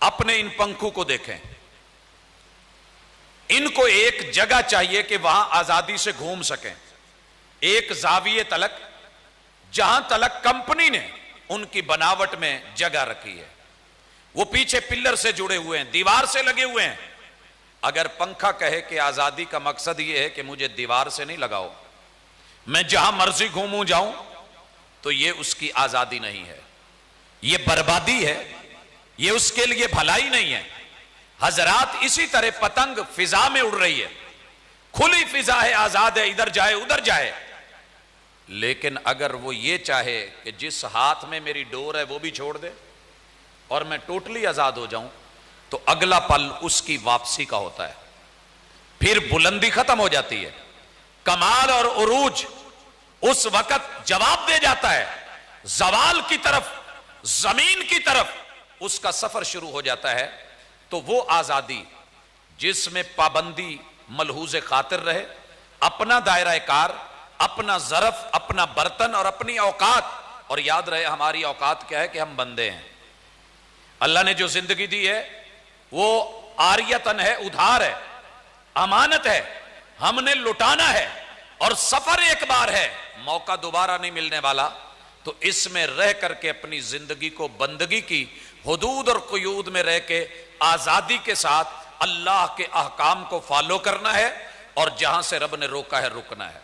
اپنے ان پنکھوں کو دیکھیں، ان کو ایک جگہ چاہیے کہ وہاں آزادی سے گھوم سکیں، ایک زاویے تلک جہاں تلک کمپنی نے ان کی بناوٹ میں جگہ رکھی ہے۔ وہ پیچھے پلر سے جڑے ہوئے ہیں، دیوار سے لگے ہوئے ہیں۔ اگر پنکھا کہے کہ آزادی کا مقصد یہ ہے کہ مجھے دیوار سے نہیں لگاؤ، میں جہاں مرضی گھوموں جاؤں، تو یہ اس کی آزادی نہیں ہے، یہ بربادی ہے، یہ اس کے لیے بھلائی نہیں ہے۔ حضرات اسی طرح پتنگ فضا میں اڑ رہی ہے، کھلی فضا ہے، آزاد ہے، ادھر جائے ادھر جائے، لیکن اگر وہ یہ چاہے کہ جس ہاتھ میں میری ڈور ہے وہ بھی چھوڑ دے اور میں ٹوٹلی آزاد ہو جاؤں، تو اگلا پل اس کی واپسی کا ہوتا ہے، پھر بلندی ختم ہو جاتی ہے، کمال اور عروج اس وقت جواب دے جاتا ہے، زوال کی طرف، زمین کی طرف اس کا سفر شروع ہو جاتا ہے۔ تو وہ آزادی جس میں پابندی ملحوظ خاطر رہے، اپنا دائرہ کار، اپنا ظرف، اپنا برتن اور اپنی اوقات، اور یاد رہے ہماری اوقات کیا ہے کہ ہم بندے ہیں۔ اللہ نے جو زندگی دی ہے وہ عاریتن ہے، ادھار ہے، امانت ہے، ہم نے لٹانا ہے، اور سفر ایک بار ہے، موقع دوبارہ نہیں ملنے والا۔ تو اس میں رہ کر کے اپنی زندگی کو بندگی کی حدود اور قیود میں رہ کے آزادی کے ساتھ اللہ کے احکام کو فالو کرنا ہے، اور جہاں سے رب نے روکا ہے رکنا ہے۔